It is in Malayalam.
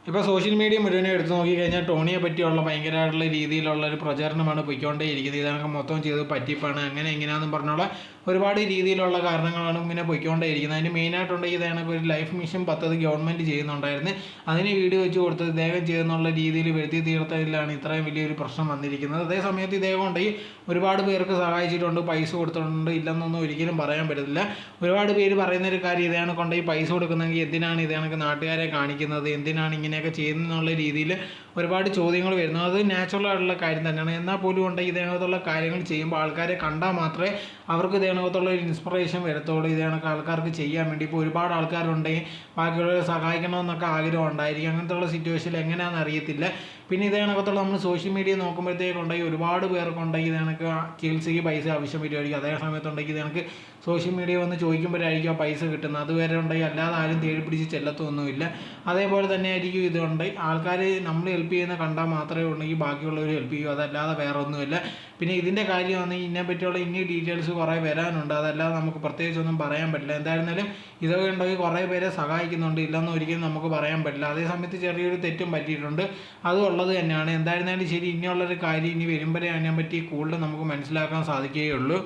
ഇപ്പോൾ സോഷ്യൽ മീഡിയ മുഴുവനും എടുത്ത് നോക്കിക്കഴിഞ്ഞാൽ ടോണിയെ പറ്റിയുള്ള ഭയങ്കരമായിട്ടുള്ള രീതിയിലുള്ള ഒരു പ്രചാരണമാണ് പോയിക്കൊണ്ടേയിരിക്കുന്നത്. ഇതൊക്കെ മൊത്തം ചെയ്ത് പറ്റിപ്പാണ് അങ്ങനെ എങ്ങനെയാണെന്നും പറഞ്ഞുള്ള ഒരുപാട് രീതിയിലുള്ള കാരണങ്ങളാണ് ഇങ്ങനെ പോയിക്കൊണ്ടേയിരിക്കുന്നത്. അതിന് മെയിനായിട്ടുണ്ടെങ്കിൽ ഇതാണ് ഒരു ലൈഫ് മിഷൻ പദ്ധതി ഗവൺമെൻറ് ചെയ്യുന്നുണ്ടായിരുന്നു. അതിന് വീഡിയോ വെച്ച് കൊടുത്തത് ഇദ്ദേഹം ചെയ്യുന്നുള്ള രീതിയിൽ വരുത്തി തീർത്തതിലാണ് ഇത്രയും വലിയൊരു പ്രശ്നം വന്നിരിക്കുന്നത്. അതേ സമയത്ത് ഇദ്ദേഹം ഉണ്ടെങ്കിൽ ഒരുപാട് പേർക്ക് സഹായിച്ചിട്ടുണ്ട്, പൈസ കൊടുത്തിട്ടുണ്ട്, ഇല്ലെന്നൊന്നും ഒരിക്കലും പറയാൻ പറ്റത്തില്ല. ഒരുപാട് പേര് പറയുന്നൊരു കാര്യം ഇതാണ് കൊണ്ടുപോയി പൈസ കൊടുക്കുന്നെങ്കിൽ എന്തിനാണ് ഇതേണക്ക് നാട്ടുകാരെ കാണിക്കുന്നത്, എന്തിനാണ് ഇങ്ങനെയൊക്കെ ചെയ്യുന്നുള്ള രീതിയിൽ ഒരുപാട് ചോദ്യങ്ങൾ വരുന്നു. അത് നാച്ചുറൽ ആയിട്ടുള്ള കാര്യം തന്നെയാണ്. എന്നാൽ പോലും ഉണ്ടെങ്കിൽ ഇതേണക്കത്തുള്ള കാര്യങ്ങൾ ചെയ്യുമ്പോൾ ആൾക്കാരെ കണ്ടാൽ മാത്രമേ അവർക്ക് ഇതേണക്കത്തുള്ള ഒരു ഇൻസ്പിറേഷൻ വരത്തുള്ളൂ. ഇതേണക്ക് ആൾക്കാർക്ക് ചെയ്യാൻ വേണ്ടി ഇപ്പോൾ ഒരുപാട് ആൾക്കാരുണ്ടെങ്കിൽ ബാക്കിയുള്ളവരെ സഹായിക്കണമെന്നൊക്കെ ആഗ്രഹം ഉണ്ടായിരിക്കും. അങ്ങനത്തെയുള്ള സിറ്റുവേഷനിൽ എങ്ങനെയാണെന്ന് അറിയത്തില്ല. പിന്നെ ഇതേണക്കത്തുള്ള നമ്മൾ സോഷ്യൽ മീഡിയ നോക്കുമ്പോഴത്തേക്കുണ്ടെങ്കിൽ ഒരുപാട് പേർക്കുണ്ടെങ്കിൽ ഇതേണക്ക് ചികിത്സയ്ക്ക് പൈസ ആവശ്യം വരുമായിരിക്കും. അതേ സമയത്തുണ്ടെങ്കിൽ ഇതേണക്ക് സോഷ്യൽ മീഡിയ വന്ന് ചോദിക്കുമ്പോഴായിരിക്കും ആ പൈസ കിട്ടുന്നത്. അതുവരെ ഉണ്ടെങ്കിൽ അല്ലാതെ ആരും തേടി പിടിച്ച് ചെല്ലത്തൊന്നുമില്ല. അതേപോലെ തന്നെ ആയിരിക്കും ഇതുണ്ട്. ആൾക്കാർ നമ്മൾ ഹെൽപ്പ് ചെയ്യുന്ന കണ്ടാൽ മാത്രമേ ഉണ്ടെങ്കിൽ ബാക്കിയുള്ളവർ ഹെൽപ്പ് ചെയ്യൂ, അതല്ലാതെ വേറെ ഒന്നുമില്ല. പിന്നെ ഇതിൻ്റെ കാര്യമാണെങ്കിൽ ഇതിനെ പറ്റിയുള്ള ഇനി ഡീറ്റെയിൽസ് കുറേ വരാനുണ്ട്. അതല്ലാതെ നമുക്ക് പ്രത്യേകിച്ചൊന്നും പറയാൻ പറ്റില്ല. എന്തായിരുന്നാലും ഇതൊക്കെ ഉണ്ടെങ്കിൽ കുറേ പേരെ സഹായിക്കുന്നുണ്ട്, ഇല്ലെന്ന് ഒരിക്കലും നമുക്ക് പറയാൻ പറ്റില്ല. അതേ സമയത്ത് ചെറിയൊരു തെറ്റും പറ്റിയിട്ടുണ്ട്, അതും ഉള്ളത് തന്നെയാണ്. എന്തായിരുന്നാലും ശരി, ഇനിയുള്ളൊരു കാര്യം ഇനി വരുമ്പോഴേ അതിനെപ്പറ്റി കൂടുതൽ നമുക്ക് മനസ്സിലാക്കാൻ സാധിക്കുകയുള്ളൂ.